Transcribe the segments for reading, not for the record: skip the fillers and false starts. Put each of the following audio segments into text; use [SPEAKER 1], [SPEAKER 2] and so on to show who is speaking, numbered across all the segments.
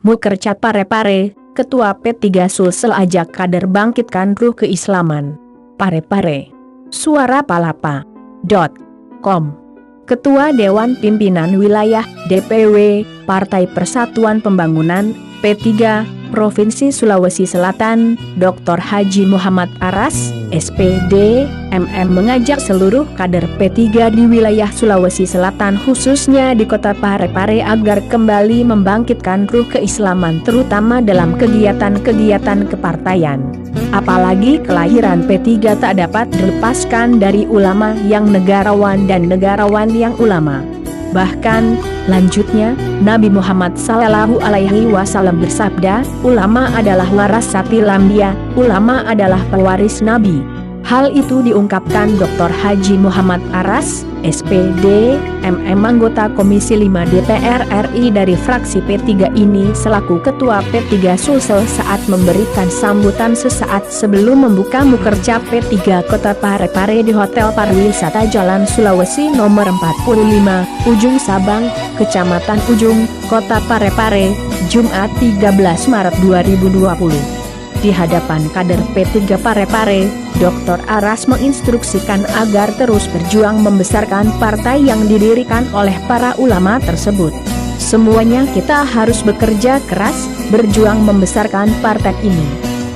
[SPEAKER 1] Mukercap Parepare, Ketua P3 Sulsel ajak kader bangkitkan ruh keislaman. Parepare. Suara Palapa.com. Ketua Dewan Pimpinan Wilayah DPW Partai Persatuan Pembangunan P3 Provinsi Sulawesi Selatan, Dr. Haji Muhammad Aras, SPD, MM mengajak seluruh kader P3 di wilayah Sulawesi Selatan khususnya di Kota Parepare agar kembali membangkitkan ruh keislaman terutama dalam kegiatan-kegiatan kepartaian. Apalagi kelahiran P3 tak dapat dilepaskan dari ulama yang negarawan dan negarawan yang ulama. Bahkan, lanjutnya, Nabi Muhammad SAW bersabda, ulama adalah warasatil anbiya, ulama adalah pewaris Nabi. Hal itu diungkapkan Dr. Haji Muhammad Aras, SPD, MM anggota Komisi 5 DPR RI dari fraksi P3 ini selaku Ketua P3 Sulsel saat memberikan sambutan sesaat sebelum membuka Mukercap P3 Kota Parepare di Hotel Pariwisata Jalan Sulawesi nomor 45, Ujung Sabang, Kecamatan Ujung, Kota Parepare, Jumat 13 Maret 2020. Di hadapan kader P3 Parepare, Dr. Aras menginstruksikan agar terus berjuang membesarkan partai yang didirikan oleh para ulama tersebut. Semuanya kita harus bekerja keras, berjuang membesarkan partai ini.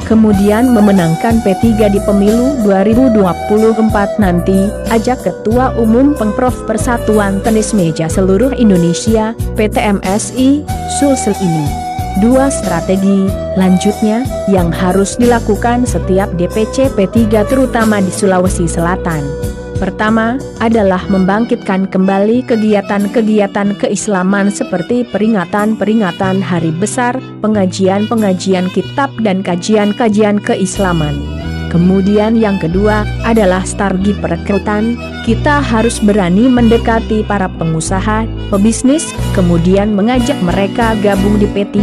[SPEAKER 1] Kemudian memenangkan P3 di pemilu 2024 nanti, ajak Ketua Umum Pengprov Persatuan Tenis Meja Seluruh Indonesia, PTMSI, Sulsel ini. 2 strategi, lanjutnya, yang harus dilakukan setiap DPC P3 terutama di Sulawesi Selatan. Pertama, adalah membangkitkan kembali kegiatan-kegiatan keislaman seperti peringatan-peringatan hari besar, pengajian-pengajian kitab dan kajian-kajian keislaman. Kemudian yang kedua, adalah strategi perekrutan. Kita harus berani mendekati para pengusaha, pebisnis, kemudian mengajak mereka gabung di P3,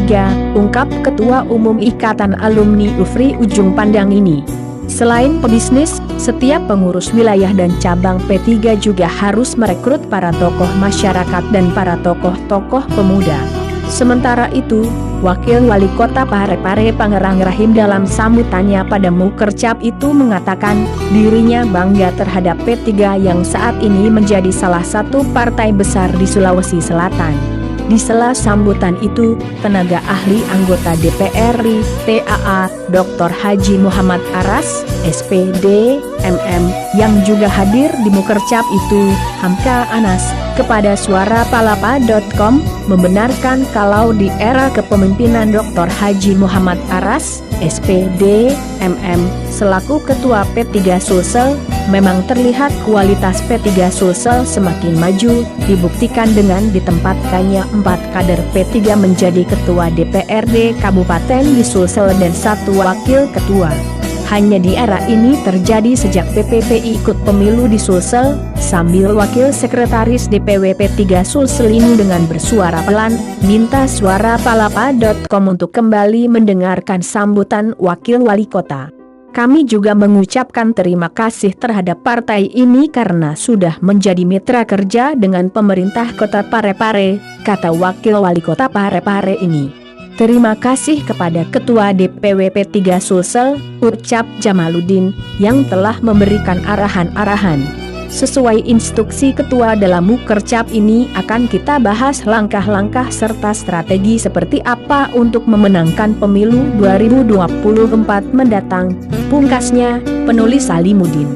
[SPEAKER 1] ungkap Ketua Umum Ikatan Alumni UFRI Ujung Pandang ini. Selain pebisnis, setiap pengurus wilayah dan cabang P3 juga harus merekrut para tokoh masyarakat dan para tokoh-tokoh pemuda. Sementara itu, Wakil Wali Kota Parepare Pangerang Rahim dalam sambutannya pada Mukercap itu mengatakan dirinya bangga terhadap P3 yang saat ini menjadi salah satu partai besar di Sulawesi Selatan. Di sela sambutan itu, tenaga ahli anggota DPR RI, TAA, Dr. Haji Muhammad Aras, SPD, MM, yang juga hadir di Mukercap itu, Hamka Anas, kepada suarapalapa.com, membenarkan kalau di era kepemimpinan Dr. Haji Muhammad Aras, SPD, MM, selaku Ketua P3 Sulsel, memang terlihat kualitas P3 Sulsel semakin maju, dibuktikan dengan ditempatkannya 4 kader P3 menjadi Ketua DPRD Kabupaten di Sulsel dan 1 Wakil Ketua. Hanya di era ini terjadi sejak PPPI ikut pemilu di Sulsel, sambil Wakil Sekretaris DPW P3 Sulsel ini dengan bersuara pelan, minta suarapalapa.com untuk kembali mendengarkan sambutan Wakil Wali Kota. Kami juga mengucapkan terima kasih terhadap partai ini karena sudah menjadi mitra kerja dengan pemerintah Kota Parepare, kata Wakil Wali Kota Parepare ini. Terima kasih kepada Ketua DPW P3 Sulsel, ucap Jamaluddin, yang telah memberikan arahan-arahan. Sesuai instruksi Ketua dalam Mukercap ini akan kita bahas langkah-langkah serta strategi seperti apa untuk memenangkan pemilu 2024 mendatang, pungkasnya, penulis Salimuddin.